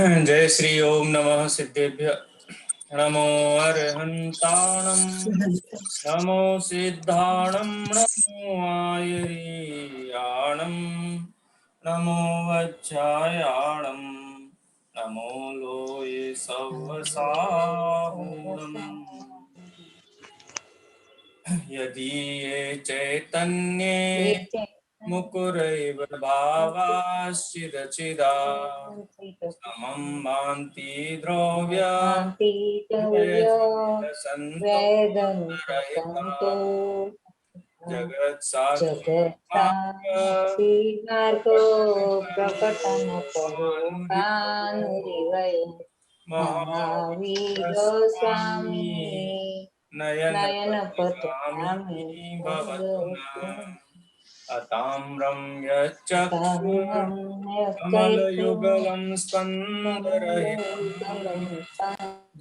जय श्री ओम नमः सिद्धेभ्य नमो अर्हन्ताणं नमो सिद्धाणं नमो आयर्याणं नमो वज्रायाणं नमो लोये सवसाहूणम् यदीये चैतन्ये मुकुरैव भावाश्चिदचिदा समं भान्ति द्रव्य वेदसन्तो जगत्साक्षी मार्गो प्रकटन महावीर स्वामी नयन पथगामी भवतु न अताम्रं यच्चक्षुर्कमलयुगलं स्कन्दरहितं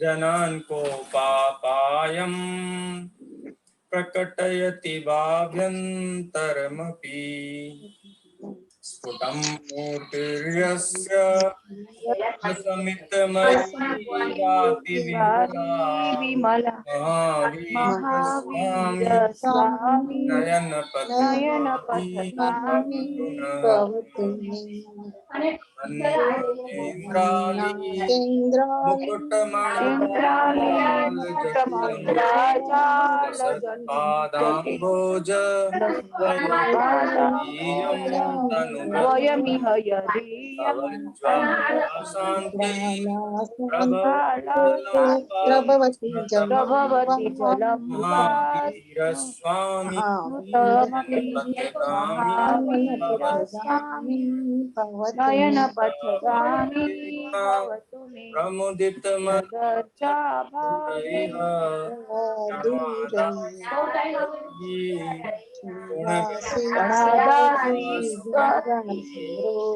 जनान् कोपापायं प्रकटयति भाव्यन्तरमपि स्फुटं मूर्तिर्यस्य असमितमयी भाति विमला महावीर स्वामी नयनपथगामी भवतु मुकुटमणिपादाम्भोज वयमिह यदीयं शान्ति प्रभवति जलं महावीर स्वामी नयन पथगामी भवतु मे प्रमुदित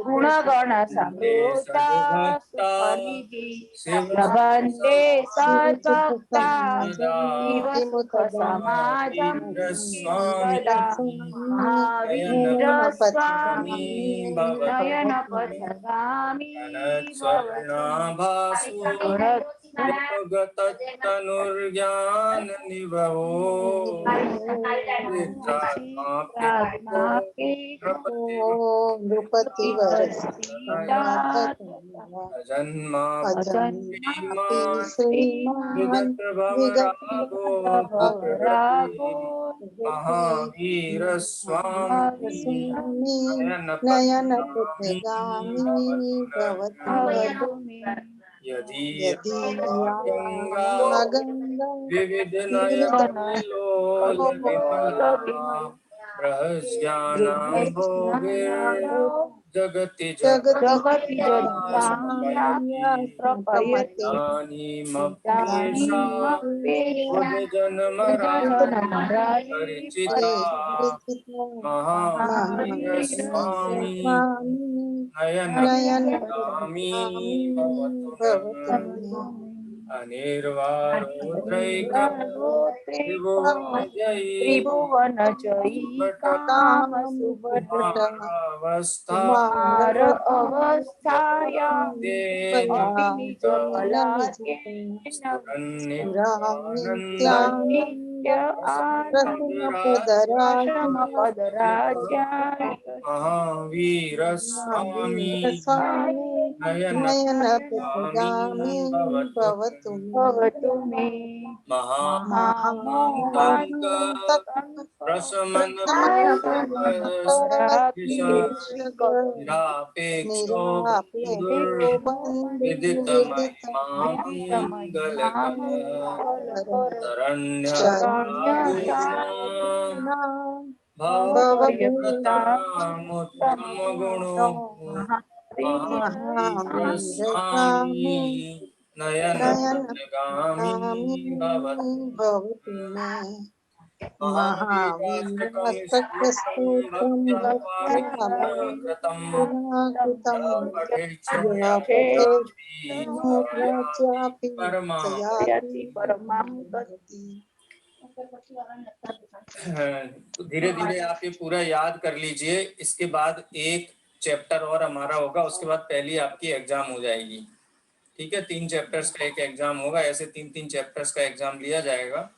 गुणगण समृता सुखनिधि प्रबन्धे सद्भक्ता शिवसुख समाजं सदा महावीर स्वामी नयन पथगामी तनुर्ज्ञान निभवो नृपति जन्मा महावीर स्वामी नयन पथगामी भवतु यदि गंगा विविध नयनलोल बृहज्ञानाम्भोगिर् जगति परिचिता महावीर स्वामी नयनपथगामी भवतु अनिर्वारोद्रैक त्रिभुवन जयिकाम सुभद्र अवस्थायां महावीर स्वामी नयनपथगामी भवतु मे महामन्त्रक प्रशमन निरापेक्षो विदित भवभूतामुत्तम गुणो महावीर स्वामी नयनपथगामी भवतु तो धीरे धीरे आप ये पूरा याद कर लीजिए। इसके बाद एक चैप्टर और हमारा होगा, उसके बाद पहली आपकी एग्जाम हो जाएगी। ठीक है, 3 चैप्टर्स का एक एग्जाम होगा, ऐसे 3-3 चैप्टर्स का एग्जाम लिया जाएगा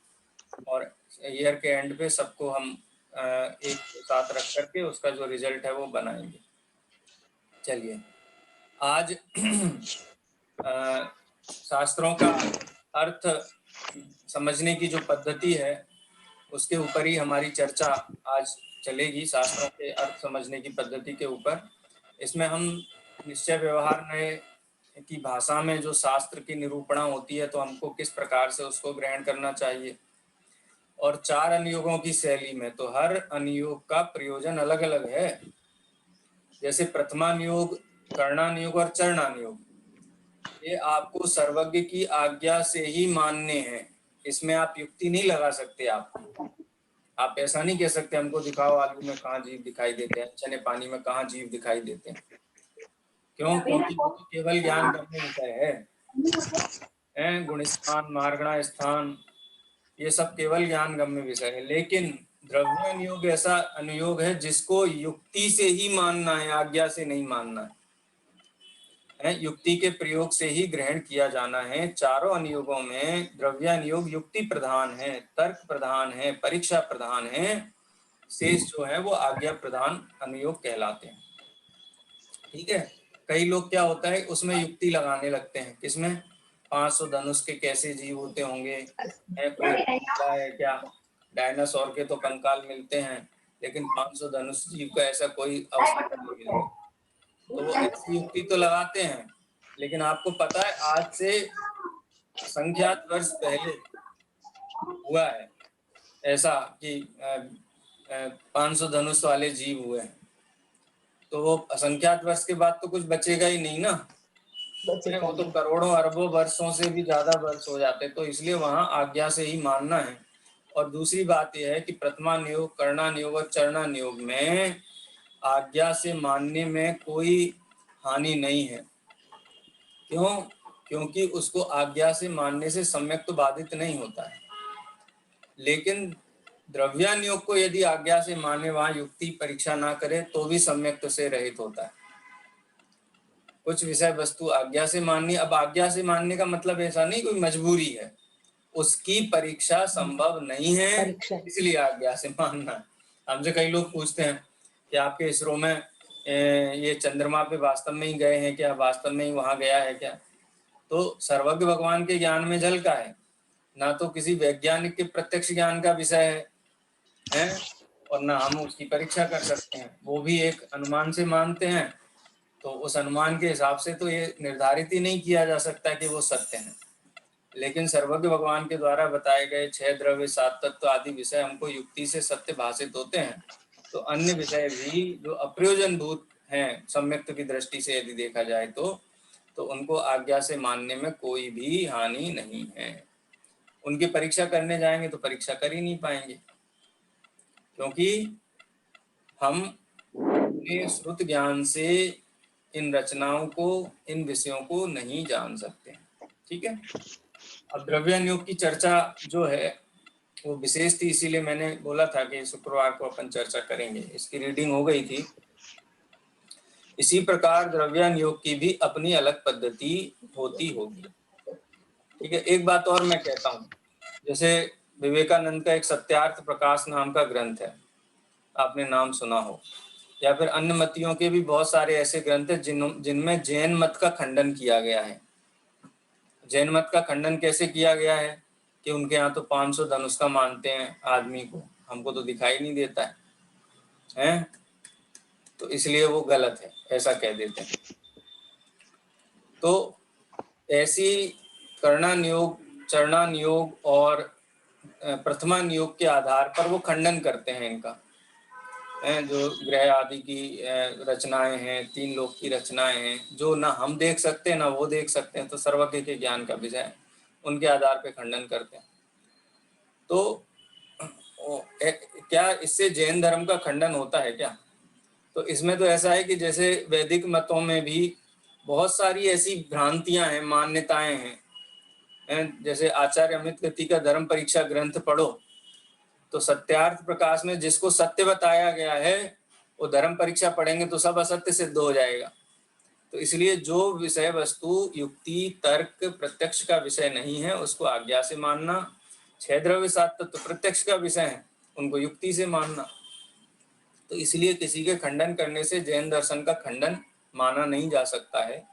और ईयर के एंड पे सबको हम एक साथ रख करके उसका जो रिजल्ट है वो बनाएंगे। चलिए, आज शास्त्रों का अर्थ समझने की जो पद्धति है उसके ऊपर ही हमारी चर्चा आज चलेगी, शास्त्रों के अर्थ समझने की पद्धति के ऊपर। इसमें हम निश्चय व्यवहार नए की भाषा में जो शास्त्र की निरूपणा होती है तो हमको किस प्रकार से उसको ग्रहण करना चाहिए, और 4 अनुयोगों की शैली में तो हर अनुयोग का प्रयोजन अलग अलग है। जैसे प्रथमानुयोग, कर्णानुयोग और चरणानुयोग, ये आपको सर्वज्ञ की आज्ञा से ही मानने हैं, इसमें आप युक्ति नहीं लगा सकते। आप ऐसा नहीं कह सकते हमको दिखाओ आलू में कहाँ जीव दिखाई देते हैं, चने पानी में कहाँ जीव दिखाई देते हैं। क्यों? क्योंकि वो तो केवल ज्ञान गम्य विषय है। गुणस्थान, मार्गणा स्थान, ये सब केवल ज्ञान गम्य विषय है। लेकिन द्रव्य अनुयोग ऐसा अनुयोग है जिसको युक्ति से ही मानना है, आज्ञा से नहीं मानना है। युक्ति के प्रयोग से ही ग्रहण किया जाना है। चारों अनुयोगों में द्रव्यानुयोग युक्ति प्रधान है, तर्क प्रधान है, परीक्षा प्रधान है, शेष जो है वो आज्ञा प्रधान अनुयोग कहलाते हैं। ठीक है, कई लोग क्या होता है उसमें युक्ति लगाने लगते हैं। किसमें? 500 धनुष के कैसे जीव होते होंगे, कोई है क्या, डायनासोर के तो कंकाल मिलते हैं लेकिन 500 धनुष जीव का ऐसा कोई अवसर नहीं मिलता। तो वो ऐसी युक्ति तो लगाते हैं, लेकिन आपको पता है आज से असंख्यात वर्ष पहले हुआ है ऐसा कि 500 धनुष वाले जीव हुए हैं, तो वो असंख्यात वर्ष के बाद तो कुछ बचेगा ही नहीं ना, वो तो करोड़ों अरबों वर्षों से भी ज्यादा वर्ष हो जाते, तो इसलिए वहां आज्ञा से ही मानना है। और दूसरी बात यह है कि प्रथमानुयोग, कर्णानुयोग और चरणानुयोग में आज्ञा से मानने में कोई हानि नहीं है। क्यों? क्योंकि उसको आज्ञा से मानने से सम्यक तो बाधित नहीं होता है। लेकिन द्रव्यानुयोग को यदि आज्ञा से माने, वहां युक्ति परीक्षा ना करे तो भी सम्यक से रहित होता है। कुछ विषय वस्तु आज्ञा से माननी, अब आज्ञा से मानने का मतलब ऐसा नहीं कोई मजबूरी है, उसकी परीक्षा संभव नहीं है इसलिए आज्ञा से मानना है। हमसे कई लोग पूछते हैं कि आपके इसरो में ये चंद्रमा पे वास्तव में ही गए हैं क्या, वास्तव में ही वहां गया है क्या? तो सर्वज्ञ भगवान के ज्ञान में झलका है, ना तो किसी वैज्ञानिक के प्रत्यक्ष ज्ञान का विषय है और ना हम उसकी परीक्षा कर सकते हैं। वो भी एक अनुमान से मानते हैं, तो उस अनुमान के हिसाब से तो ये निर्धारित ही नहीं किया जा सकता कि वो सत्य है। लेकिन सर्वज्ञ भगवान के द्वारा बताए गए 6 द्रव्य, 7 तत्व आदि विषय हमको युक्ति से सत्य भाषित होते हैं, तो अन्य विषय भी जो अप्रयोजनभूत हैं सम्यक्त की दृष्टि से यदि देखा जाए तो उनको आज्ञा से मानने में कोई भी हानि नहीं है। उनकी परीक्षा करने जाएंगे तो परीक्षा कर ही नहीं पाएंगे, क्योंकि हम अपने श्रुत ज्ञान से इन रचनाओं को, इन विषयों को नहीं जान सकते। ठीक है, अब द्रव्यानुयोग की चर्चा जो है वो विशेष थी, इसीलिए मैंने बोला था कि शुक्रवार को अपन चर्चा करेंगे। इसकी रीडिंग हो गई थी। इसी प्रकार द्रव्यानुयोग की भी अपनी अलग पद्धति होती होगी। ठीक है, एक बात और मैं कहता हूँ, जैसे विवेकानंद का एक सत्यार्थ प्रकाश नाम का ग्रंथ है, आपने नाम सुना हो, या फिर अन्य मतियों के भी बहुत सारे ऐसे ग्रंथ हैं जिनमें जैन मत का खंडन किया गया है। जैन मत का खंडन कैसे किया गया है कि उनके यहाँ तो 500 धनुष का मानते हैं आदमी को, हमको तो दिखाई नहीं देता है, तो इसलिए वो गलत है, ऐसा कह देते हैं। तो ऐसी कर्णानुयोग, चरणानुयोग और प्रथमानुयोग के आधार पर वो खंडन करते हैं इनका, जो ग्रह आदि की रचनाएं हैं, 3 लोक की रचनाएं हैं, जो ना हम देख सकते हैं ना वो देख सकते हैं, तो सर्वज्ञ के ज्ञान का विषय है, उनके आधार पे खंडन करते हैं। तो क्या इससे जैन धर्म का खंडन होता है क्या? तो इसमें तो ऐसा है कि जैसे वैदिक मतों में भी बहुत सारी ऐसी भ्रांतियां हैं, मान्यताएं हैं। जैसे आचार्य अमित गति का धर्म परीक्षा ग्रंथ पढ़ो तो सत्यार्थ प्रकाश में जिसको सत्य बताया गया है वो धर्म परीक्षा पढ़ेंगे तो सब असत्य सिद्ध हो जाएगा। तो इसलिए जो विषय वस्तु युक्ति तर्क प्रत्यक्ष का विषय नहीं है उसको आज्ञा से मानना, 6 द्रव्य 7 तत्व प्रत्यक्ष का विषय है उनको युक्ति से मानना। तो इसलिए किसी के खंडन करने से जैन दर्शन का खंडन माना नहीं जा सकता है।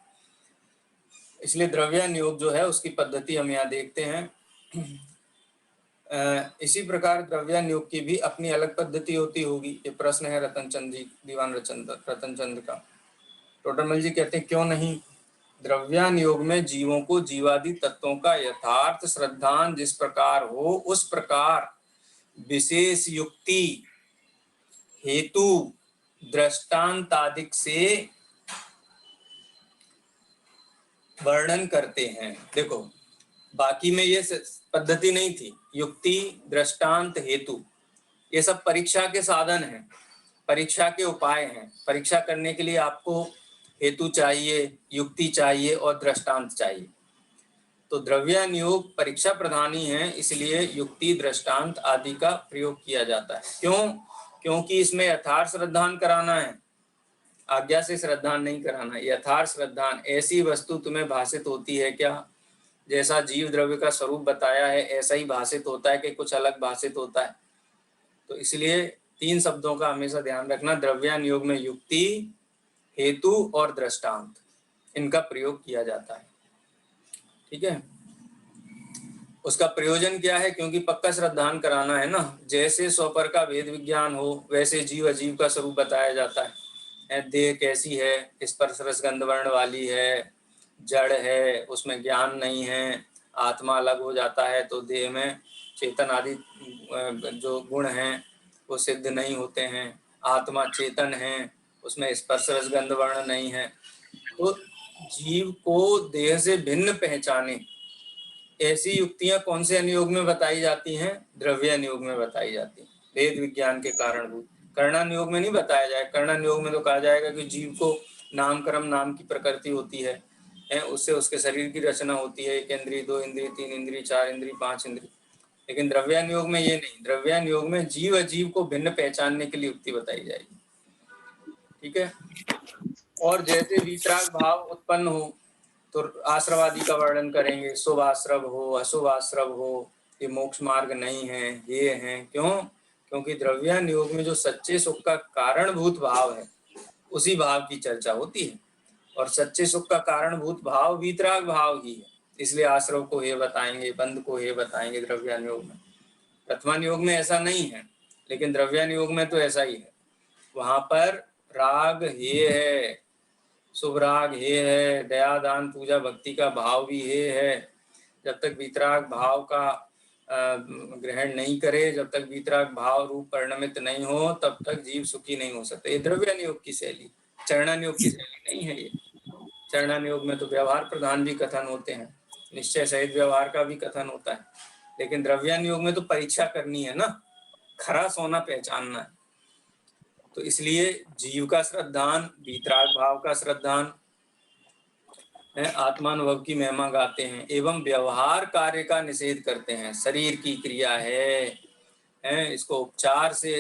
इसलिए द्रव्यानुयोग जो है उसकी पद्धति हम यहाँ देखते हैं। इसी प्रकार द्रव्यानुयोग की भी अपनी अलग पद्धति होती होगी। ये प्रश्न है रतनचंद जी, दीवान रतनचंद का। टोटरमल जी कहते हैं क्यों नहीं, द्रव्यानुयोग में जीवों को जीवादि तत्वों का यथार्थ श्रद्धान जिस प्रकार हो उस प्रकार विशेष युक्ति हेतु दृष्टांतादिक से वर्णन करते हैं। देखो बाकी में ये पद्धति नहीं थी, युक्ति दृष्टांत हेतु ये सब परीक्षा के साधन हैं, परीक्षा के उपाय हैं। परीक्षा करने के लिए आपको हेतु चाहिए, युक्ति चाहिए और दृष्टांत चाहिए। तो द्रव्यानुयोग परीक्षा प्रधानी है, इसलिए युक्ति दृष्टांत आदि का प्रयोग किया जाता है। क्यों? क्योंकि इसमें यथार्थ श्रद्धान कराना है, आज्ञा से श्रद्धान नहीं कराना। यथार्थ श्रद्धान ऐसी वस्तु तुम्हें भाषित होती है क्या, जैसा जीव द्रव्य का स्वरूप बताया है ऐसा ही भाषित होता है कि कुछ अलग भाषित होता है। तो इसलिए 3 शब्दों का हमेशा ध्यान रखना, द्रव्यानुयोग में युक्ति हेतु और दृष्टांत इनका प्रयोग किया जाता है। ठीक है, उसका प्रयोजन क्या है? क्योंकि पक्का श्रद्धान कराना है ना। जैसे स्वपर का भेद विज्ञान हो वैसे जीव अजीव का स्वरूप बताया जाता है। देह कैसी है, स्पर्श रस गंध वर्ण वाली है, जड़ है, उसमें ज्ञान नहीं है, आत्मा अलग हो जाता है तो देह में चेतन आदि जो गुण हैं वो सिद्ध नहीं होते हैं। आत्मा चेतन है, उसमें स्पर्श रस गंध वर्ण नहीं है। तो जीव को देह से भिन्न पहचाने ऐसी युक्तियां कौन से अनुयोग में बताई जाती हैं? द्रव्यानुयोग में बताई जाती हैं, वेद विज्ञान के कारणभूत। कर्णानुयोग में नहीं बताया जाए। कर्णानुयोग में तो कहा जाएगा कि जीव को नाम कर्म नाम की प्रकृति होती है, उससे उसके शरीर की रचना होती है, 1 इंद्रिय 2 इंद्रिय 3 इंद्रिय 4 इंद्रिय 5 इंद्रिय। लेकिन द्रव्यानुयोग में ये नहीं, द्रव्यानुयोग में जीव अजीव को भिन्न पहचानने के लिए युक्ति बताई जाएगी। ठीक है, और जैसे वितराग भाव उत्पन्न हो तो आश्रवादी का वर्णन करेंगे, शुभ आश्रव हो अशुभ आश्रव हो, ये मोक्ष मार्ग नहीं है, ये है। क्यों? क्योंकि द्रव्यानुयोग में जो सच्चे सुख का कारणभूत भाव है उसी भाव की चर्चा होती है, और सच्चे सुख का कारणभूत भाव वितराग भाव ही है। इसलिए आश्रव को हे बताएंगे, बंध को हे बताएंगे द्रव्यानुयोग में। प्रथमानुयोग में ऐसा नहीं है, लेकिन द्रव्यानुयोग में तो ऐसा ही है। वहां पर राग हे है, शुभ राग हे है, दया दान पूजा भक्ति का भाव भी हे है। जब तक वितराग भाव का ग्रहण नहीं करे, जब तक वितराग भाव रूप परिणमित नहीं हो, तब तक जीव सुखी नहीं हो सकते। ये द्रव्यानुयोग की शैली, चरणानुयोग की शैली नहीं है। ये चरणानुयोग में तो व्यवहार प्रधान भी कथन होते हैं, निश्चय सहित व्यवहार का भी कथन होता है। लेकिन द्रव्यानुयोग में तो परीक्षा करनी है ना, खरा सोना पहचानना है। तो इसलिए जीव का श्रद्धान, वितराग भाव का श्रद्धान, आत्मानुभव की महिमा गाते हैं एवं व्यवहार कार्य का निषेध करते हैं। शरीर की क्रिया है, इसको उपचार से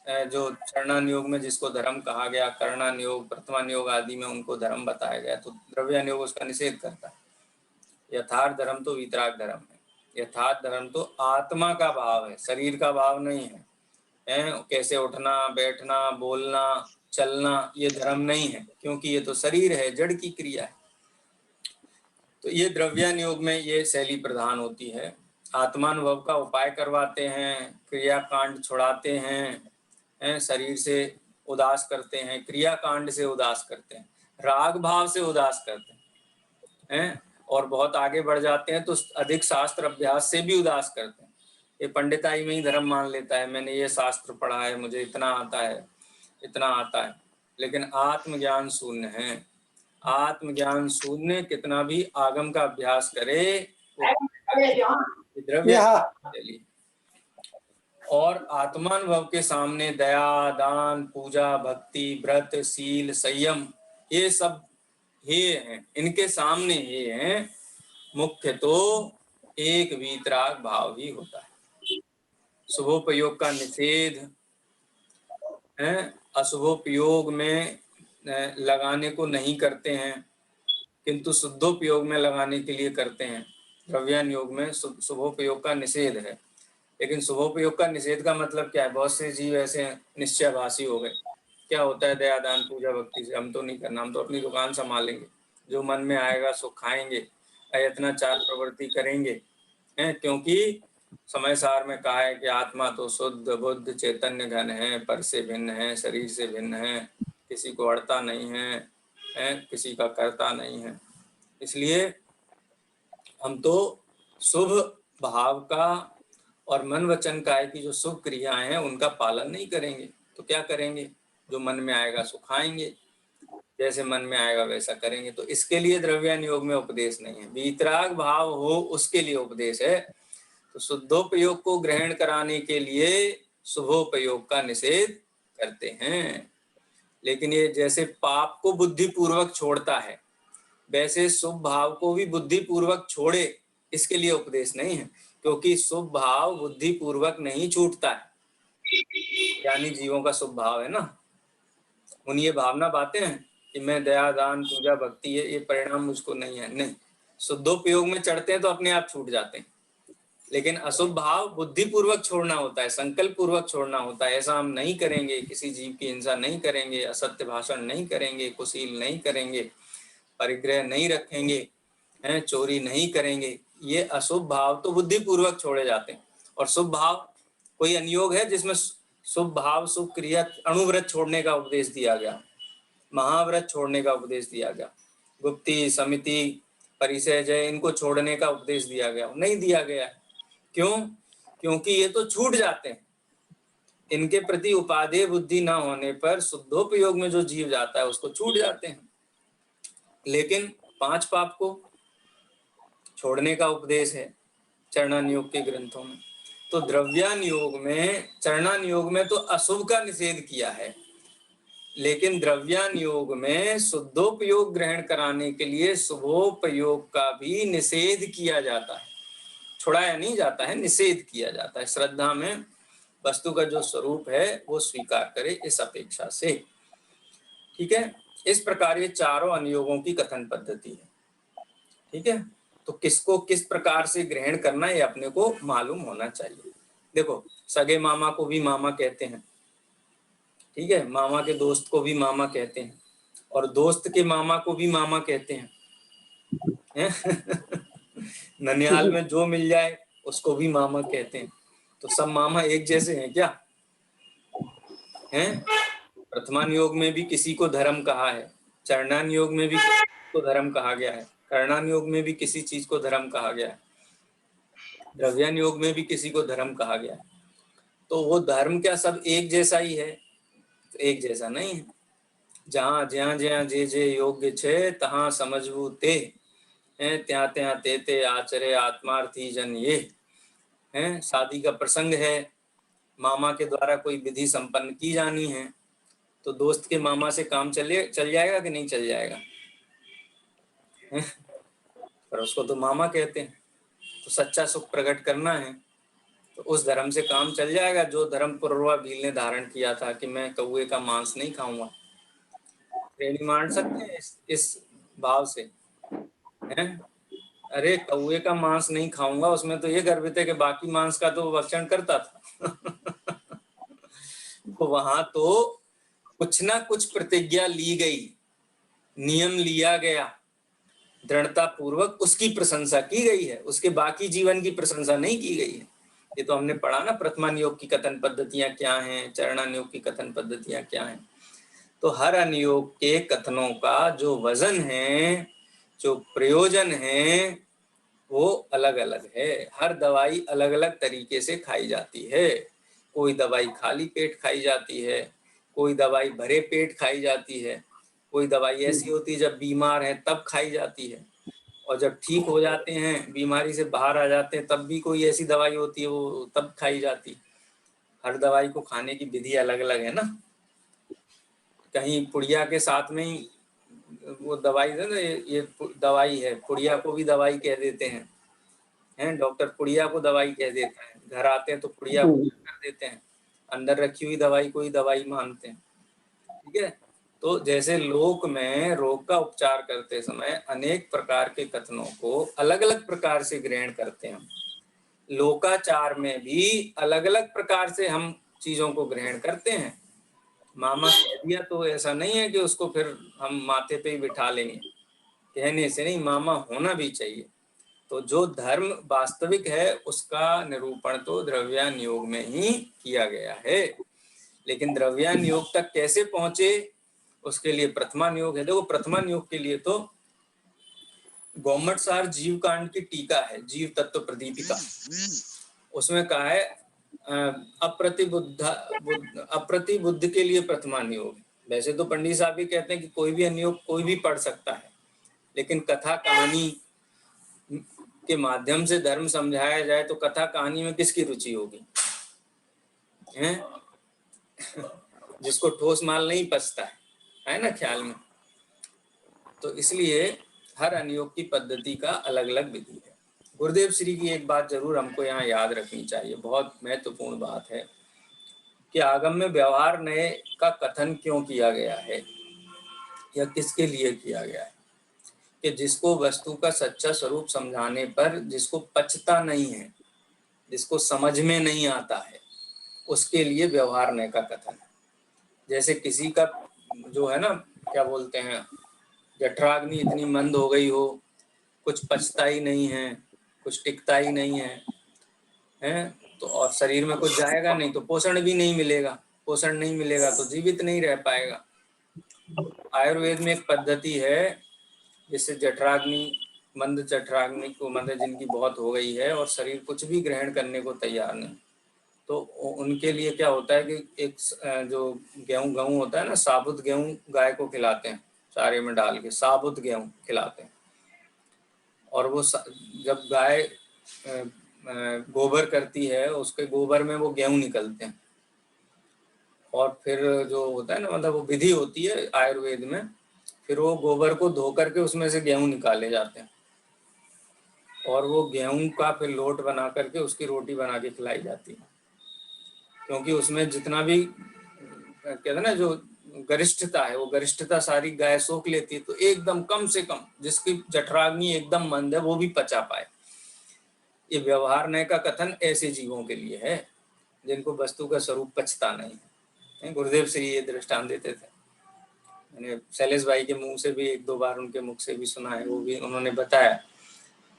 जो चरणानुयोग में जिसको धर्म कहा गया, कर्णानुयोग प्रथमानुयोग आदि में उनको धर्म बताया गया, तो द्रव्यानुयोग उसका निषेध करता है। यथार्थ धर्म तो वितराग धर्म है। यथार्थ धर्म तो आत्मा का भाव है, शरीर का भाव नहीं है। कैसे उठना बैठना बोलना चलना ये धर्म नहीं है, क्योंकि ये तो शरीर है, जड़ की क्रिया है। तो ये द्रव्यानुयोग में ये शैली प्रधान होती है। आत्मानुभव का उपाय करवाते हैं, क्रिया कांड छुड़ाते हैं, शरीर से उदास करते हैं, क्रिया कांड से उदास करते हैं, राग भाव से उदास करते हैं, और बहुत आगे बढ़ जाते हैं तो अधिक शास्त्र अभ्यास से भी उदास करते हैं। ये पंडिताई में ही धर्म मान लेता है, मैंने ये शास्त्र पढ़ा है, मुझे इतना आता है, इतना आता है, लेकिन आत्मज्ञान शून्य है। आत्मज्ञान शून्य कितना भी आगम का अभ्यास करे द्रव्य। और आत्मानुभव के सामने दया दान पूजा भक्ति व्रत शील संयम ये सब हे हैं, इनके सामने ये हैं। मुख्य तो एक वितराग भाव ही होता है। शुभोपयोग का निषेध है, अशुभोपयोग में लगाने को नहीं करते हैं, किंतु शुद्धोपयोग में लगाने के लिए करते हैं। द्रव्यान योग में शुभोपयोग का निषेध है। लेकिन शुभोपयोग का निषेध का मतलब क्या है? बहुत से जीव ऐसे निश्चयभाषी हो गए, क्या होता है दया दान पूजा भक्ति से, हम तो नहीं करना, हम तो अपनी दुकान संभालेंगे, जो मन में आएगा सो खाएंगे, अयत्नाचार प्रवृत्ति करेंगे हैं, क्योंकि समय सार में कहा है कि आत्मा तो शुद्ध बुद्ध चैतन्य घन है, पर से भिन्न है, शरीर से भिन्न है, किसी को अड़ता नहीं है, किसी का करता नहीं है। इसलिए हम तो शुभ भाव का और मन वचन काय की जो शुभ क्रियाएं हैं उनका पालन नहीं करेंगे, तो क्या करेंगे? जो मन में आएगा सो खाएंगे, जैसे मन में आएगा वैसा करेंगे। तो इसके लिए द्रव्यान योग में उपदेश नहीं है। वीतराग भाव हो उसके लिए उपदेश है। तो शुद्धोपयोग को ग्रहण कराने के लिए शुभोपयोग का निषेध करते हैं। लेकिन ये जैसे पाप को बुद्धि पूर्वक छोड़ता है, वैसे शुभ भाव को भी बुद्धि पूर्वक छोड़े, इसके लिए उपदेश नहीं है। क्योंकि शुभ भाव बुद्धि पूर्वक नहीं छूटता है, यानी जीवों का शुभ भाव है ना, उन ये भावना बातें हैं कि मैं दया दान पूजा भक्ति है, ये परिणाम मुझको नहीं है, नहीं, शुद्धोपयोग में चढ़ते हैं तो अपने आप छूट जाते हैं। लेकिन अशुभ भाव बुद्धि पूर्वक छोड़ना होता है, संकल्प पूर्वक छोड़ना होता है। ऐसा हम नहीं करेंगे, किसी जीव की हिंसा नहीं करेंगे, असत्य भाषण नहीं करेंगे, कुशील नहीं करेंगे, परिग्रह नहीं रखेंगे, हैं, चोरी नहीं करेंगे। ये अशुभ भाव तो बुद्धि पूर्वक छोड़े जाते हैं। और शुभ भाव, कोई अनुयोग है जिसमें शुभ भाव शुभ क्रिया अणुव्रत छोड़ने का उपदेश दिया गया, महाव्रत छोड़ने का उपदेश दिया गया, गुप्ती समिति परिचय जय इनको छोड़ने का उपदेश दिया गया? नहीं दिया गया। क्यों? क्योंकि ये तो छूट जाते हैं। इनके प्रति उपादेय बुद्धि ना होने पर शुद्धोपयोग में जो जीव जाता है उसको छूट जाते हैं। लेकिन 5 पाप को छोड़ने का उपदेश है चरणान योग के ग्रंथों में। तो द्रव्यान योग में, चरणान योग में तो अशुभ का निषेध किया है, लेकिन द्रव्यान योग में शुद्धोपयोग ग्रहण कराने के लिए शुभोपयोग का भी निषेध किया जाता है। छुड़ाया नहीं जाता है, निषेध किया जाता है। श्रद्धा में वस्तु का जो स्वरूप है वो स्वीकार करे, इस अपेक्षा से। ठीक है, इस प्रकार ये चारों अनुयोगों की कथन पद्धति है। ठीक है, तो किसको किस प्रकार से ग्रहण करना है अपने को मालूम होना चाहिए। देखो, सगे मामा को भी मामा कहते हैं, ठीक है, मामा के दोस्त को भी मामा कहते हैं, और दोस्त के मामा को भी मामा कहते हैं, ननिहाल में जो मिल जाए उसको भी मामा कहते हैं। तो सब मामा एक जैसे हैं क्या? हैं? प्रथमान योग में भी किसी को धर्म कहा है, चरणान योग में भी किसी को धर्म कहा गया है, करणान योग में भी किसी चीज को धर्म कहा गया है, द्रव्यान योग में भी किसी को धर्म कहा गया है। तो वो धर्म क्या सब एक जैसा ही है? तो एक जैसा नहीं है। जहाँ ज्યાં જ્યાં જે જે યોગ્ય છે તहाँ समझવું તે हैं, ત્યાં ત્યાં ते ते आचरे आत्मार्थी जन ये हैं। शादी का प्रसंग है, मामा के द्वारा कोई विधि संपन्न की जानी है, तो दोस्त के मामा से काम चल जाएगा कि नहीं चल जाएगा? पर उसको तो मामा कहते हैं। तो सच्चा सुख प्रकट करना है तो उस धर्म से काम चल जाएगा, जो धर्म पूर्वा भील ने धारण किया था कि मैं कौए का मांस नहीं खाऊंगा। श्रेणी मान सकते हैं इस भाव से, हैं? अरे कौए का मांस नहीं खाऊंगा, उसमें तो ये गर्भित है कि बाकी मांस का तो भक्षण करता था। तो वहां तो कुछ ना कुछ प्रतिज्ञा ली गई, नियम लिया गया, दृढ़ता पूर्वक उसकी प्रशंसा की गई है, उसके बाकी जीवन की प्रशंसा नहीं की गई है। ये तो हमने पढ़ा ना, प्रथमान योग की कथन पद्धतियां क्या हैं, चरणान योग की कथन पद्धतियां क्या हैं। तो हर अनुयोग के कथनों का जो वजन है, जो प्रयोजन है, वो अलग अलग है। हर दवाई अलग अलग तरीके से खाई जाती है। कोई दवाई खाली पेट खाई जाती है, कोई दवाई भरे पेट खाई जाती है, कोई दवाई ऐसी होती है जब बीमार है तब खाई जाती है, और जब ठीक हो जाते हैं, बीमारी से बाहर आ जाते हैं, तब भी कोई ऐसी दवाई होती है वो तब खाई जाती है। हर दवाई को खाने की विधि अलग अलग है ना। कहीं पुड़िया के साथ में ही वो दवाई है ना, ये दवाई है, पुड़िया को भी दवाई कह देते हैं, हैं? डॉक्टर पुड़िया को दवाई कह देता है, घर आते हैं तो पुड़िया को कर देते हैं, अंदर रखी हुई दवाई को ही दवाई मानते हैं। ठीक है, तो जैसे लोक में रोग का उपचार करते समय अनेक प्रकार के कथनों को अलग अलग प्रकार से ग्रहण करते हैं, लोकाचार में भी अलग अलग प्रकार से हम चीजों को ग्रहण करते हैं। मामा कह दिया तो ऐसा नहीं है कि उसको फिर हम माथे पे ही बिठा लेंगे, कहने से नहीं, मामा होना भी चाहिए। तो जो धर्म वास्तविक है उसका निरूपण तो द्रव्यान योग में ही किया गया है, लेकिन द्रव्यान योग तक कैसे पहुंचे उसके लिए प्रथमान योग है। देखो प्रथमान योग के लिए तो गौमटसार जीव कांड की टीका है, जीव तत्व प्रदीपिका, उसमें कहा है अप्रतिबुद्ध के लिए प्रथमान योग। वैसे तो पंडित साहब भी कहते हैं कि कोई भी अन्य योग कोई भी पढ़ सकता है, लेकिन कथा कहानी के माध्यम से धर्म समझाया जाए तो कथा कहानी में किसकी रुचि होगी, हैं? जिसको ठोस माल नहीं पचता है ना ख्याल में। तो इसलिए हर अनुयोग की पद्धति का अलग अलग विधि है। गुरुदेव श्री की एक बात जरूर हमको यहाँ याद रखनी चाहिए, बहुत महत्वपूर्ण बात है कि आगम में व्यवहार नए का कथन क्यों किया गया है या किसके लिए किया गया है, कि जिसको वस्तु का सच्चा स्वरूप समझाने पर जिसको पचता नहीं है, जिसको समझ में नहीं आता है, उसके लिए व्यवहार नए का कथन है। जैसे किसी का जो है ना, क्या बोलते हैं, जठराग्नि इतनी मंद हो गई हो, कुछ पचता ही नहीं है, कुछ टिकता ही नहीं है, तो और शरीर में कुछ जाएगा नहीं तो पोषण भी नहीं मिलेगा, पोषण नहीं मिलेगा तो जीवित नहीं रह पाएगा। आयुर्वेद में एक पद्धति है जिससे जठराग्नि, मंद जठराग्नि को, मतलब जिनकी बहुत हो गई है और शरीर कुछ भी ग्रहण करने को तैयार नहीं, तो उनके लिए क्या होता है कि एक जो गेहूं होता है ना, साबुत गेहूं गाय को खिलाते हैं, चारे में डाल के साबुत गेहूं खिलाते हैं, और वो जब गाय गोबर करती है उसके गोबर में वो गेहूं निकलते हैं, और फिर जो होता है ना, मतलब वो विधि होती है आयुर्वेद में, फिर वो गोबर को धो करके उसमें से गेहूं निकाले जाते हैं, और वो गेहूं का फिर लोट बना करके उसकी रोटी बना के खिलाई जाती है, क्योंकि उसमें जितना भी कहते हैं ना जो गरिष्ठता है, वो गरिष्ठता सारी गाय सोख लेती है, तो एकदम कम से कम जिसकी जठराग्नि एकदम मंद है वो भी पचा पाए। ये व्यवहार नय का कथन ऐसे जीवों के लिए है जिनको वस्तु का स्वरूप पचता नहीं है। गुरुदेव श्री ये दृष्टांत देते थे, मैंने शैलेश भाई के मुंह से भी एक दो बार उनके मुख से भी सुना है, वो भी उन्होंने बताया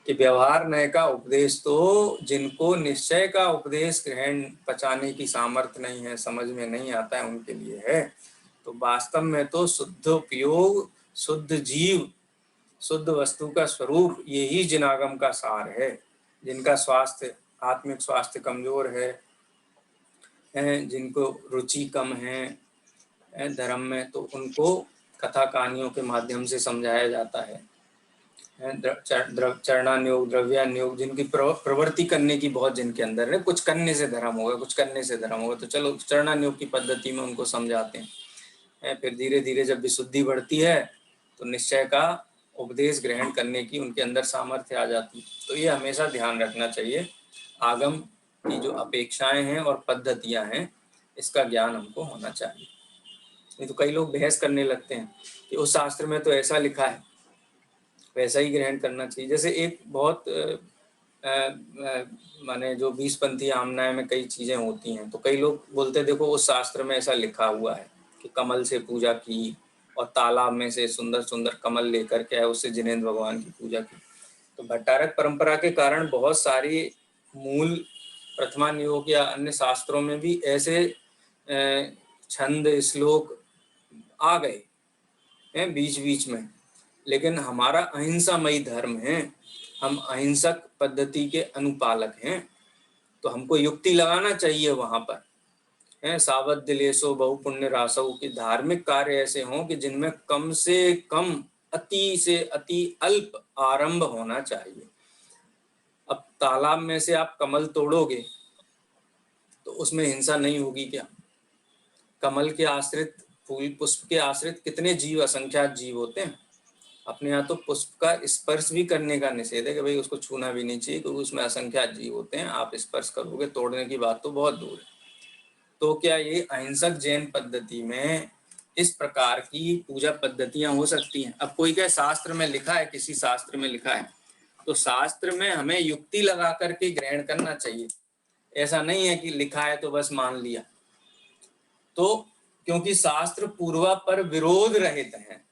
कि व्यवहार नय का उपदेश तो जिनको निश्चय का उपदेश ग्रहण पचाने की सामर्थ्य नहीं है, समझ में नहीं आता है, उनके लिए है। तो वास्तव में तो शुद्ध उपयोग, शुद्ध जीव, शुद्ध वस्तु का स्वरूप यही जिनागम का सार है। जिनका स्वास्थ्य, आत्मिक स्वास्थ्य कमजोर है, जिनको रुचि कम है धर्म में, तो उनको कथा कहानियों के माध्यम से समझाया जाता है। चरणान्योग, द्रव्यान्योग, जिनकी प्रवृत्ति करने की बहुत जिनके अंदर है, कुछ करने से धर्म होगा, कुछ करने से धर्म होगा, तो चलो चरणान्योग की पद्धति में उनको समझाते हैं। फिर धीरे धीरे जब विशुद्धि बढ़ती है तो निश्चय का उपदेश ग्रहण करने की उनके अंदर सामर्थ्य आ जाती है। तो ये हमेशा ध्यान रखना चाहिए, आगम की जो अपेक्षाएं हैं और पद्धतियां हैं, इसका ज्ञान हमको होना चाहिए। नहीं तो कई लोग बहस करने लगते हैं कि उस शास्त्र में तो ऐसा लिखा है, वैसा ही ग्रहण करना चाहिए। जैसे एक बहुत माने जो 20पंथी आमनाय में कई चीजें होती हैं, तो कई लोग बोलते हैं देखो उस शास्त्र में ऐसा लिखा हुआ है कि कमल से पूजा की और तालाब में से सुंदर सुंदर कमल लेकर के आए, उससे जिनेंद्र भगवान की पूजा की। तो भट्टारक परंपरा के कारण बहुत सारी मूल प्रथमान योग या अन्य शास्त्रों में भी ऐसे छंद श्लोक आ गए हैं बीच बीच में, लेकिन हमारा अहिंसामयी धर्म है, हम अहिंसक पद्धति के अनुपालक हैं, तो हमको युक्ति लगाना चाहिए वहां पर है। सावध दिलेसो बहु पुण्य रासो के धार्मिक कार्य ऐसे हों कि जिनमें कम से कम, अति से अति अल्प आरंभ होना चाहिए। अब तालाब में से आप कमल तोड़ोगे तो उसमें हिंसा नहीं होगी क्या? कमल के आश्रित, फूल पुष्प के आश्रित कितने जीव, असंख्यात जीव होते हैं। अपने यहाँ तो पुष्प का स्पर्श भी करने का निषेध है कि भाई उसको छूना भी नहीं चाहिए, क्योंकि उसमें असंख्यात जीव होते हैं, आप स्पर्श करोगे, तोड़ने की बात तो बहुत दूर है। तो क्या ये अहिंसक जैन पद्धति में इस प्रकार की पूजा पद्धतियां हो सकती हैं। अब कोई क्या शास्त्र में लिखा है, किसी शास्त्र में लिखा है, तो शास्त्र में हमें युक्ति लगा करके ग्रहण करना चाहिए। ऐसा नहीं है कि लिखा है तो बस मान लिया। तो क्योंकि शास्त्र पूर्वापर विरोध रहित हैं।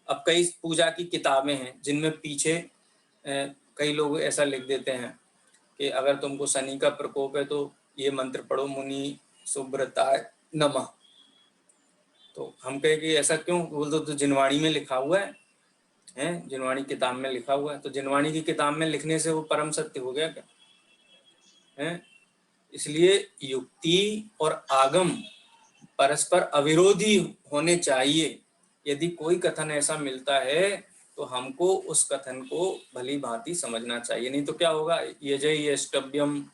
अब कई पूजा की किताबें हैं जिनमें पीछे कई लोग ऐसा लिख देते हैं कि अगर तुमको शनि का प्रकोप है तो ये मंत्र पढ़ो, मुनि सुब्रताय नमः। तो हम कहे कि ऐसा क्यों बोल दो, तो जिनवाणी में लिखा हुआ है, जिनवाणी किताब में लिखा हुआ है। तो जिनवाणी की किताब में लिखने से वो परम सत्य हो गया क्या है? इसलिए युक्ति और आगम परस्पर अविरोधी होने चाहिए। यदि कोई कथन ऐसा मिलता है तो हमको उस कथन को भली भांति समझना चाहिए। नहीं तो क्या होगा, यजय यष्टव्यम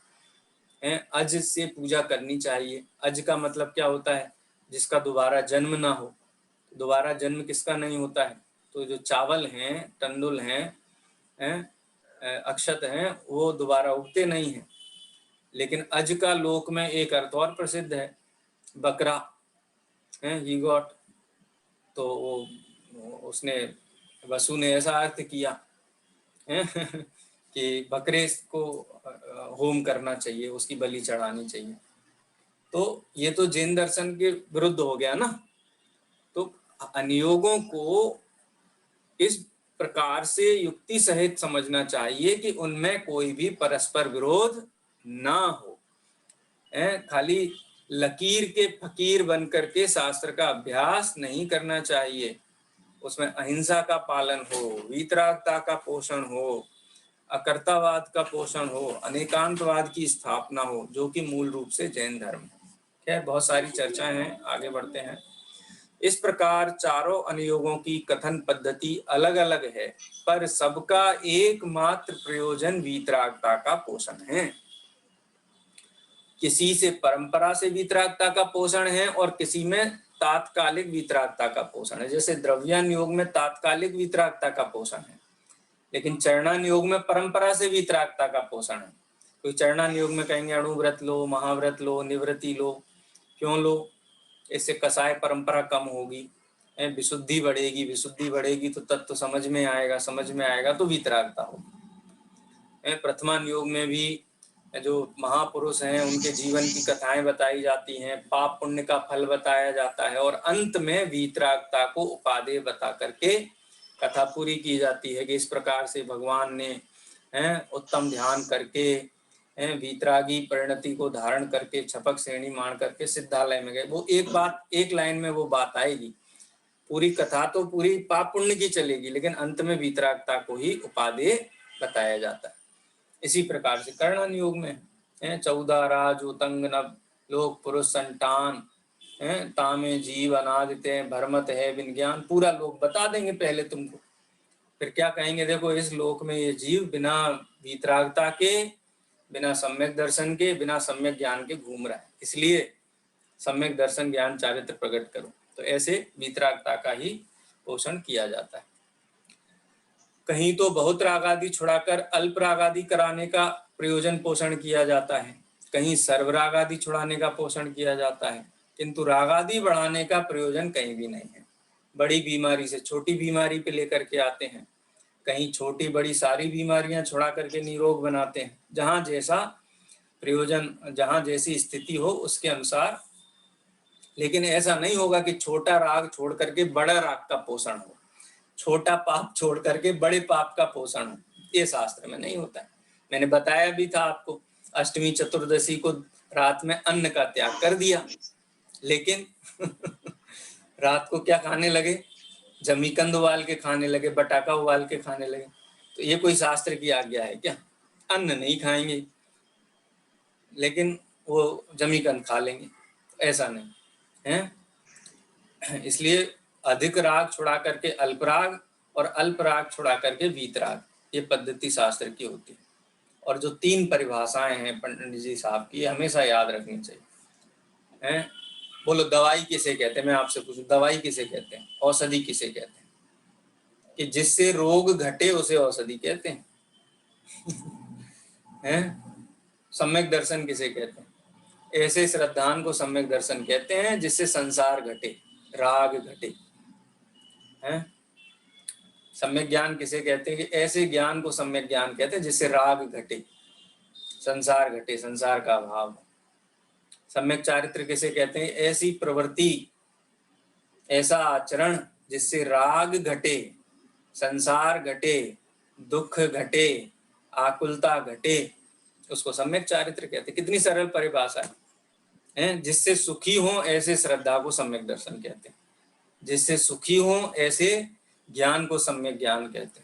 है, अज से पूजा करनी चाहिए। अज का मतलब क्या होता है? जिसका दोबारा जन्म ना हो। दोबारा जन्म किसका नहीं होता है? तो जो चावल हैं, तंदुल हैं, अक्षत हैं, वो दोबारा उगते नहीं हैं। लेकिन अज का लोक में एक अर्थ और प्रसिद्ध है, बकरा है, ही गॉट। तो वो उसने, वसु ने ऐसा अर्थ किया है कि बकरे को होम करना चाहिए, उसकी बलि चढ़ानी चाहिए। तो ये तो जैन दर्शन के विरुद्ध हो गया ना। तो अनियोगों को इस प्रकार से युक्ति सहित समझना चाहिए कि उनमें कोई भी परस्पर विरोध ना हो। खाली लकीर के फकीर बन करके शास्त्र का अभ्यास नहीं करना चाहिए। उसमें अहिंसा का पालन हो, वीतरागता का पोषण हो, अकर्तावाद का पोषण हो, अनेकांतवाद की स्थापना हो, जो कि मूल रूप से जैन धर्म है। खैर बहुत सारी चर्चाएं हैं, आगे बढ़ते हैं। इस प्रकार चारों अनुयोगों की कथन पद्धति अलग अलग है, पर सबका एकमात्र प्रयोजन वीतरागता का पोषण है। किसी से परंपरा से वीतरागता का पोषण है और किसी में तात्कालिक वीतरागता का पोषण है। जैसे द्रव्यान योग में तात्कालिक वीतरागता का पोषण है, लेकिन चरणान योग में परंपरा से वीतरागता का पोषण है। कोई चरणान योग में कहेंगे अणुव्रत लो, महाव्रत लो, निवृत्ति लो। क्यों लो? इससे कसाय परंपरा कम होगी, विशुद्धि बढ़ेगी, विशुद्धि बढ़ेगी तो तत्व समझ में आएगा, समझ में आएगा तो वीतरागता होगी। प्रथमान योग में भी जो महापुरुष हैं उनके जीवन की कथाएं बताई जाती हैं, पाप पुण्य का फल बताया जाता है और अंत में वीतरागता को उपादेय बता करके कथा पूरी की जाती है कि इस प्रकार से भगवान ने उत्तम ध्यान करके वीतरागी परिणति को धारण करके छपक श्रेणी मान करके सिद्धालय में गए। वो एक बात, एक लाइन में वो बात आएगी। पूरी कथा तो पूरी पाप पुण्य की चलेगी, लेकिन अंत में वीतरागता को ही उपादेय बताया जाता है। इसी प्रकार से कर्णन योग में 14 राज उतंग नव लोक पुरुष संतान तामे जीव अनादित्य भरमत है विज्ञान, पूरा लोक बता देंगे पहले तुमको। फिर क्या कहेंगे, देखो इस लोक में ये जीव बिना वीतरागता के, बिना सम्यक दर्शन के, बिना सम्यक ज्ञान के घूम रहा है, इसलिए सम्यक दर्शन ज्ञान चारित्र प्रकट करो। तो ऐसे वीतरागता का ही पोषण किया जाता है। कहीं तो बहुत राग आदि छुड़ाकर अल्प राग आदि कराने का प्रयोजन पोषण किया जाता है, कहीं सर्वराग आदि छुड़ाने का पोषण किया जाता है, किंतु राग आदि बढ़ाने का प्रयोजन कहीं भी नहीं है। बड़ी बीमारी से छोटी बीमारी पे लेकर के आते हैं, कहीं छोटी बड़ी सारी बीमारियां छुड़ा करके निरोग बनाते हैं। जहां जैसा प्रयोजन, जहां जैसी स्थिति हो उसके अनुसार। लेकिन ऐसा नहीं होगा कि छोटा राग छोड़ करके बड़ा राग का पोषण हो, छोटा पाप छोड़ करके बड़े पाप का पोषण हो। ये शास्त्र में नहीं होता है। मैंने बताया भी था आपको, अष्टमी चतुर्दशी को रात में अन्न का त्याग कर दिया, लेकिन रात को क्या खाने लगे? जमीकंद उबाल के खाने लगे, बटाका उबाल के खाने लगे। तो ये कोई शास्त्र की आज्ञा है क्या? अन्न नहीं खाएंगे लेकिन वो जमीकंद खा लेंगे, ऐसा नहीं है। इसलिए अधिक राग छुड़ा करके अल्प राग और अल्प राग छुड़ा करके वीतराग, ये पद्धति शास्त्र की होती है। और जो 3 परिभाषाएं हैं पंडित जी साहब की, हमेशा याद रखनी चाहिए। हैं, बोलो दवाई किसे कहते हैं? मैं आपसे पूछूं, दवाई किसे कहते हैं? औषधि किसे कहते हैं? कि जिससे रोग घटे उसे औषधि कहते हैं। हैं, सम्यक दर्शन किसे कहते हैं? ऐसे श्रद्धान को सम्यक दर्शन कहते हैं जिससे संसार घटे। राग घटे। हैं, सम्यक ज्ञान किसे कहते हैं कि ऐसे ज्ञान को सम्यक ज्ञान कहते हैं जिससे राग घटे, संसार घटे, संसार का अभाव। सम्यक चारित्र किसे कहते हैं? ऐसी प्रवृत्ति, ऐसा आचरण जिससे राग घटे, संसार घटे, दुख घटे, आकुलता घटे, उसको सम्यक चारित्र कहते हैं। कितनी सरल परिभाषा है। जिससे सुखी हो ऐसे श्रद्धा को सम्यक दर्शन कहते हैं, जिससे सुखी हो ऐसे ज्ञान को सम्यक ज्ञान कहते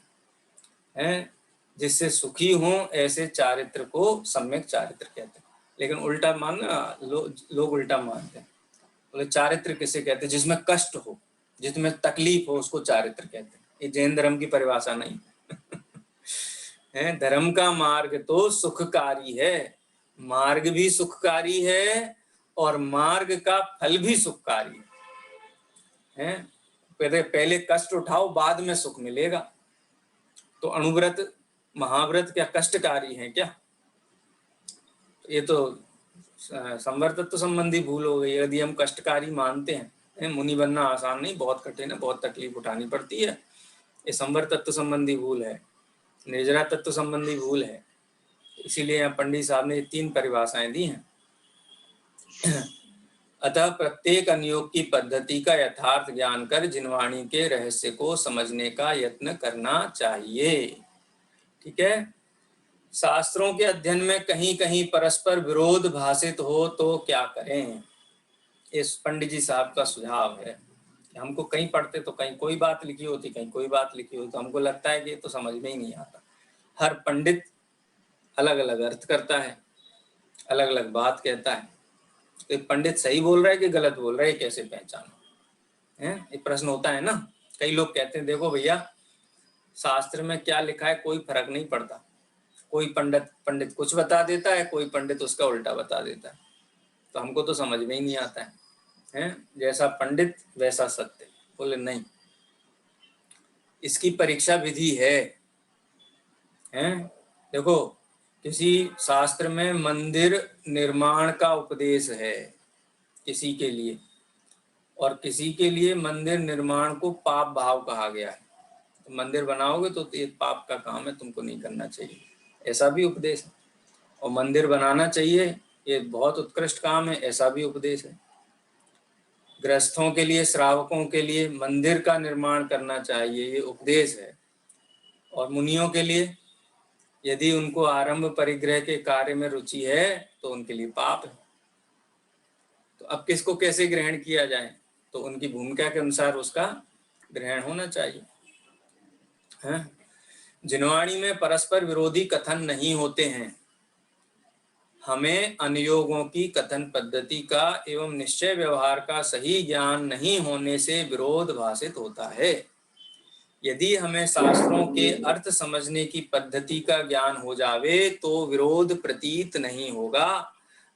हैं, जिससे सुखी हो ऐसे चारित्र को सम्यक चारित्र कहते हैं। लेकिन उल्टा मानना, लोग उल्टा मानते हैं। बोले चारित्र किसे कहते हैं? जिसमें कष्ट हो, जिसमें तकलीफ हो, उसको चारित्र कहते हैं। ये जैन धर्म की परिभाषा नहीं है। धर्म का मार्ग तो सुखकारी है, मार्ग भी सुखकारी है और मार्ग का फल भी सुखकारी है। पहले कष्ट उठाओ, बाद में सुख मिलेगा। तो अणुव्रत, महाव्रत क्या कष्टकारी है क्या? ये तो संवर्तत्व संबंधी भूल हो गई। यदि हम कष्टकारी मानते हैं, मुनि बनना आसान नहीं, बहुत कठिन है, बहुत तकलीफ उठानी पड़ती है, ये संवर्तत्व संबंधी भूल है, निर्जरा तत्व संबंधी भूल है। इसीलिए यहाँ पंडित साहब ने 3 परिभाषाएं दी हैं। अतः प्रत्येक अनुयोग की पद्धति का यथार्थ ज्ञान कर जिनवाणी के रहस्य को समझने का यत्न करना चाहिए। ठीक है। शास्त्रों के अध्ययन में कहीं कहीं परस्पर विरोध भाषित हो तो क्या करें? इस पंडित जी साहब का सुझाव है। हमको कहीं पढ़ते तो कहीं कोई बात लिखी होती, कहीं कोई बात लिखी होती, तो हमको लगता है कि ये तो समझ में ही नहीं आता। हर पंडित अलग अलग अर्थ करता है, अलग अलग बात कहता है। तो पंडित सही बोल रहा है कि गलत बोल रहा है, कैसे पहचानो? है, ये प्रश्न होता है ना। कई लोग कहते हैं देखो भैया, शास्त्र में क्या लिखा है कोई फर्क नहीं पड़ता। कोई पंडित कुछ बता देता है, कोई पंडित उसका उल्टा बता देता है, तो हमको तो समझ में ही नहीं आता है। जैसा पंडित वैसा सत्य। बोले नहीं, इसकी परीक्षा विधि है। देखो, किसी शास्त्र में मंदिर निर्माण का उपदेश है किसी के लिए, और किसी के लिए मंदिर निर्माण को पाप भाव कहा गया है। तो मंदिर बनाओगे तो ये पाप का काम है, तुमको नहीं करना चाहिए, ऐसा भी उपदेश है। और मंदिर बनाना चाहिए, ये बहुत उत्कृष्ट काम है, ऐसा भी उपदेश है। गृहस्थों के लिए, श्रावकों के लिए मंदिर का निर्माण करना चाहिए, ये उपदेश है। और मुनियों के लिए, यदि उनको आरंभ परिग्रह के कार्य में रुचि है तो उनके लिए पाप है। तो अब किसको कैसे ग्रहण किया जाए? तो उनकी भूमिका के अनुसार उसका ग्रहण होना चाहिए। जिनवाणी में परस्पर विरोधी कथन नहीं होते हैं। हमें अनुयोगों की कथन पद्धति का एवं निश्चय व्यवहार का सही ज्ञान नहीं होने से विरोध भाषित होता है। यदि हमें शास्त्रों के अर्थ समझने की पद्धति का ज्ञान हो जावे तो विरोध प्रतीत नहीं होगा।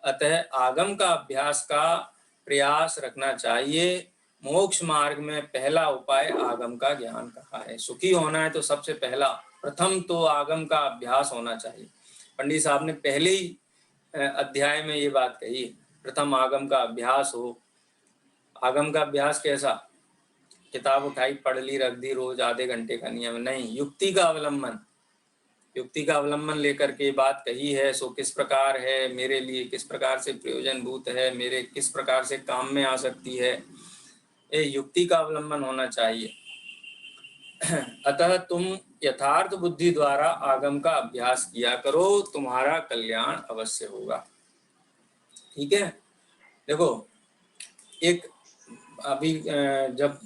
अतः आगम का अभ्यास का प्रयास रखना चाहिए। मोक्ष मार्ग में पहला उपाय आगम का ज्ञान कहा है। सुखी होना है तो सबसे पहला, प्रथम तो आगम का अभ्यास होना चाहिए। पंडित साहब ने पहले ही अध्याय में ये बात कही, प्रथम आगम का अभ्यास हो। आगम का अभ्यास कैसा? किताब उठाई, पढ़ ली, रख दी, रोज आधे घंटे का नियम नहीं, युक्ति का अवलंबन। युक्ति का अवलंबन लेकर के बात कही है, सो किस प्रकार है, मेरे लिए किस प्रकार से प्रयोजनभूत है, मेरे किस प्रकार से काम में आ सकती है, ये युक्ति का अवलंबन होना चाहिए। अतः तुम यथार्थ बुद्धि द्वारा आगम का अभ्यास किया करो, तुम्हारा कल्याण अवश्य होगा। ठीक है। देखो, एक अभी जब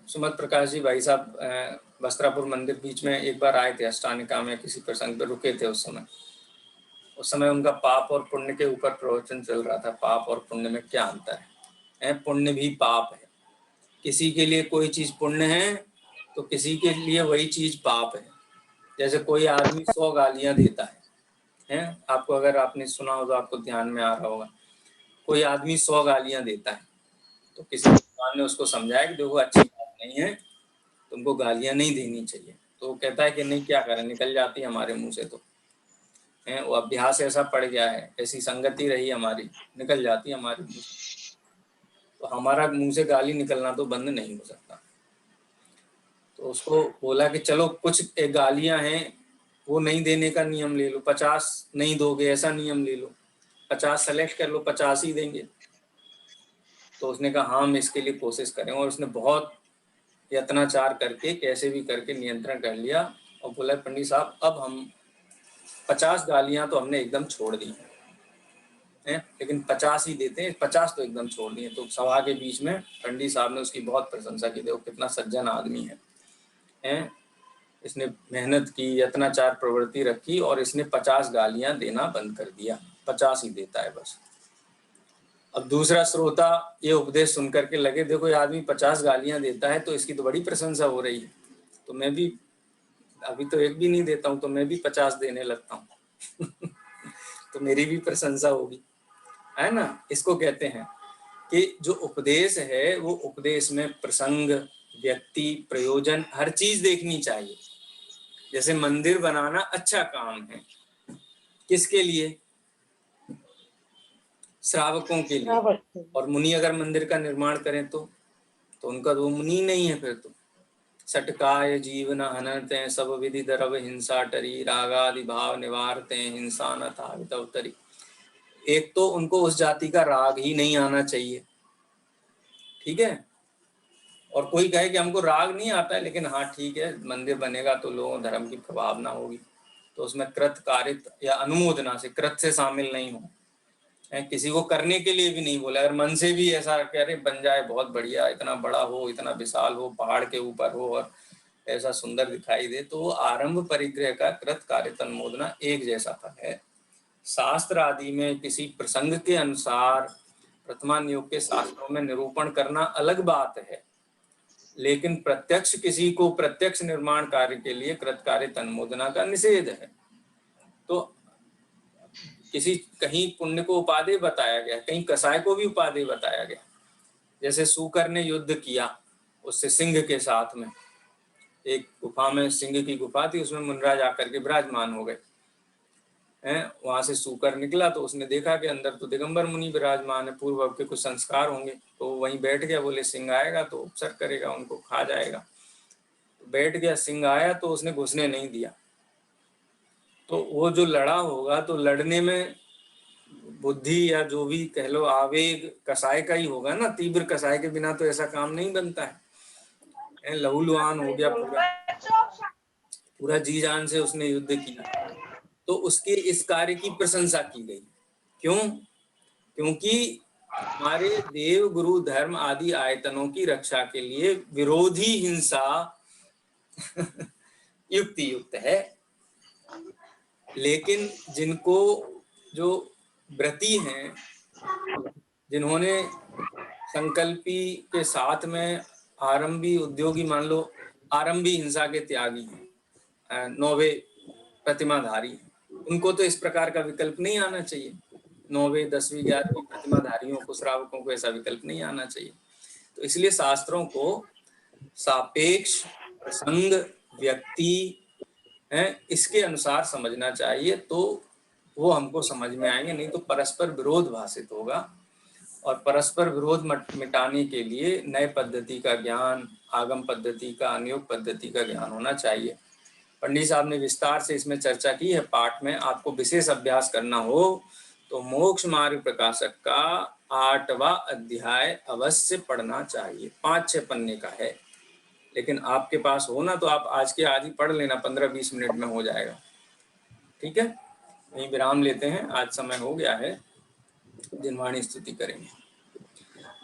सुमत प्रकाश जी भाई साहब वस्त्रापुर मंदिर बीच में एक बार आए थे, अष्टानिका में किसी प्रसंग पर रुके थे। उस समय उनका पाप और पुण्य के ऊपर प्रवचन चल रहा था। पाप और पुण्य में क्या अंतर है? पुण्य भी पाप है। किसी के लिए कोई चीज पुण्य है तो किसी के लिए वही चीज पाप है। जैसे कोई आदमी 100 गालियां देता है, आपको अगर आपने सुना हो तो आपको ध्यान में आ रहा होगा। कोई आदमी 100 गालियां देता है तो किसी भगवान ने उसको समझाया कि देखो अच्छी बात नहीं है, तुमको गालियां नहीं देनी चाहिए। तो वो कहता है कि नहीं, क्या करें, निकल जाती है हमारे मुंह से। तो वो अभ्यास ऐसा पड़ गया है, ऐसी संगति रही हमारी, निकल जाती है हमारे मुंह से। तो हमारा मुंह से गाली निकलना तो बंद नहीं हो सकता। तो उसको बोला कि चलो कुछ गालियां हैं वो नहीं देने का नियम ले लो, 50 नहीं दोगे ऐसा नियम ले लो, 50 सेलेक्ट कर लो, 50 ही देंगे। तो उसने कहा हाँ हम इसके लिए कोशिश करें, और उसने बहुत यत्नाचार करके कैसे भी करके नियंत्रण कर लिया और बोला पंडित साहब अब हम 50 गालियां तो हमने एकदम छोड़ दी हैं, लेकिन 50 ही देते हैं, 50 तो एकदम छोड़ दिए। तो सभा के बीच में पंडित साहब ने उसकी बहुत प्रशंसा की, देखो कितना सज्जन आदमी है, इसने मेहनत की, यत्नाचार प्रवृत्ति रखी और इसने 50 गालियां देना बंद कर दिया, 50 ही देता है बस। अब दूसरा श्रोता ये उपदेश सुनकर के लगे देखो ये आदमी 50 गालियां देता है तो इसकी तो बड़ी प्रशंसा हो रही है, तो मैं भी अभी तो एक भी नहीं देता हूँ तो मैं भी 50 देने लगता हूँ तो मेरी भी प्रशंसा होगी, है ना। इसको कहते हैं कि जो उपदेश है वो उपदेश में प्रसंग, व्यक्ति, प्रयोजन हर चीज देखनी चाहिए। जैसे मंदिर बनाना अच्छा काम है, किसके लिए? श्रावकों के लिए। और मुनि अगर मंदिर का निर्माण करें तो उनका तो मुनि नहीं है फिर तो। सटकाय जीवन हनते सब विधि दरव हिंसा टरी, रागादि भाव निवारते हिंसा न तावितवतरी। एक तो उनको उस जाति का राग ही नहीं आना चाहिए, ठीक है। और कोई कहे कि हमको राग नहीं आता है, लेकिन हाँ ठीक है मंदिर बनेगा तो लोगों धर्म की प्रभावना होगी, तो उसमें कृत कारित या अनुमोदना से, कृत से शामिल नहीं हो, किसी को करने के लिए भी नहीं बोला। अगर मन से भी ऐसा कह रहे बन जाए बहुत बढ़िया, इतना बड़ा हो, इतना विशाल हो, पहाड़ के ऊपर हो और ऐसा सुंदर दिखाई दे, तो आरंभ परिग्रह का कृत कारित अनुमोदना एक जैसा फल है। शास्त्र आदि में किसी प्रसंग के अनुसार प्रथमा नियोग के शास्त्रों में निरूपण करना अलग बात है, लेकिन प्रत्यक्ष किसी को प्रत्यक्ष निर्माण कार्य के लिए कृत कारित अनुमोदना का निषेध है। तो किसी कहीं पुण्य को उपादेय बताया गया, कहीं कसाय को भी उपादेय बताया गया। जैसे सूकर ने युद्ध किया उससे सिंह के साथ में, एक गुफा में, सिंह की गुफा थी, उसमें मुनराज आकर के विराजमान हो गए हैं। वहां से सूकर निकला तो उसने देखा कि अंदर तो दिगंबर मुनि विराजमान है, पूर्व के कुछ संस्कार होंगे, तो वहीं बैठ गया। बोले सिंह आएगा तो उपसर्ग करेगा, उनको खा जाएगा। तो बैठ गया, सिंह आया तो उसने घुसने नहीं दिया। तो वो जो लड़ा होगा तो लड़ने में बुद्धि या जो भी कह लो आवेग कसाय का ही होगा ना, तीव्र कसाय के बिना तो ऐसा काम नहीं बनता है। लहूलुहान हो गया पूरा जी जान से उसने युद्ध किया, तो उसके इस कार्य की प्रशंसा की गई। क्यों? क्योंकि हमारे देव गुरु धर्म आदि आयतनों की रक्षा के लिए विरोधी हिंसा युक्ति युक्त है। लेकिन जिनको जो व्रती हैं, जिन्होंने संकल्पी के साथ में आरंभी उद्योगी, मान लो आरंभी हिंसा के त्यागी हैं, 9वें प्रतिमाधारी, उनको तो इस प्रकार का विकल्प नहीं आना चाहिए। 9वें 10वीं 11वीं प्रतिमाधारियों को, श्रावकों को ऐसा विकल्प नहीं आना चाहिए। तो इसलिए शास्त्रों को सापेक्ष, प्रसंग, व्यक्ति है, इसके अनुसार समझना चाहिए, तो वो हमको समझ में आएंगे, नहीं तो परस्पर विरोध भाषित होगा। और परस्पर विरोध मिटाने के लिए नए पद्धति का ज्ञान, आगम पद्धति का, अनुयोग पद्धति का ज्ञान होना चाहिए। पंडित साहब ने विस्तार से इसमें चर्चा की है पाठ में। आपको विशेष अभ्यास करना हो तो मोक्ष मार्ग प्रकाशक का 8वां अध्याय अवश्य पढ़ना चाहिए। 5-6 पन्ने का है, लेकिन आपके पास हो ना तो आप आज के आज ही पढ़ लेना, 15-20 मिनट में हो जाएगा, ठीक है। यहीं विराम लेते हैं, आज समय हो गया है, जिनवाणी स्तुति करेंगे।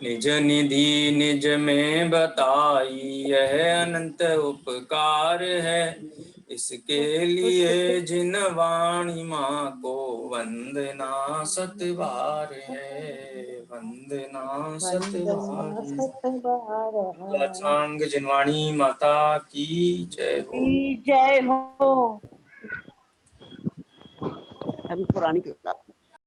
निज निधि निज में बताई यह अनंत उपकार है, इसके लिए जिन वाणी माँ को वंदना सतबार है, वंदना सतबार। लक्षांग जिनवाणी माता की जय हो। जय हो। अभी पुरानी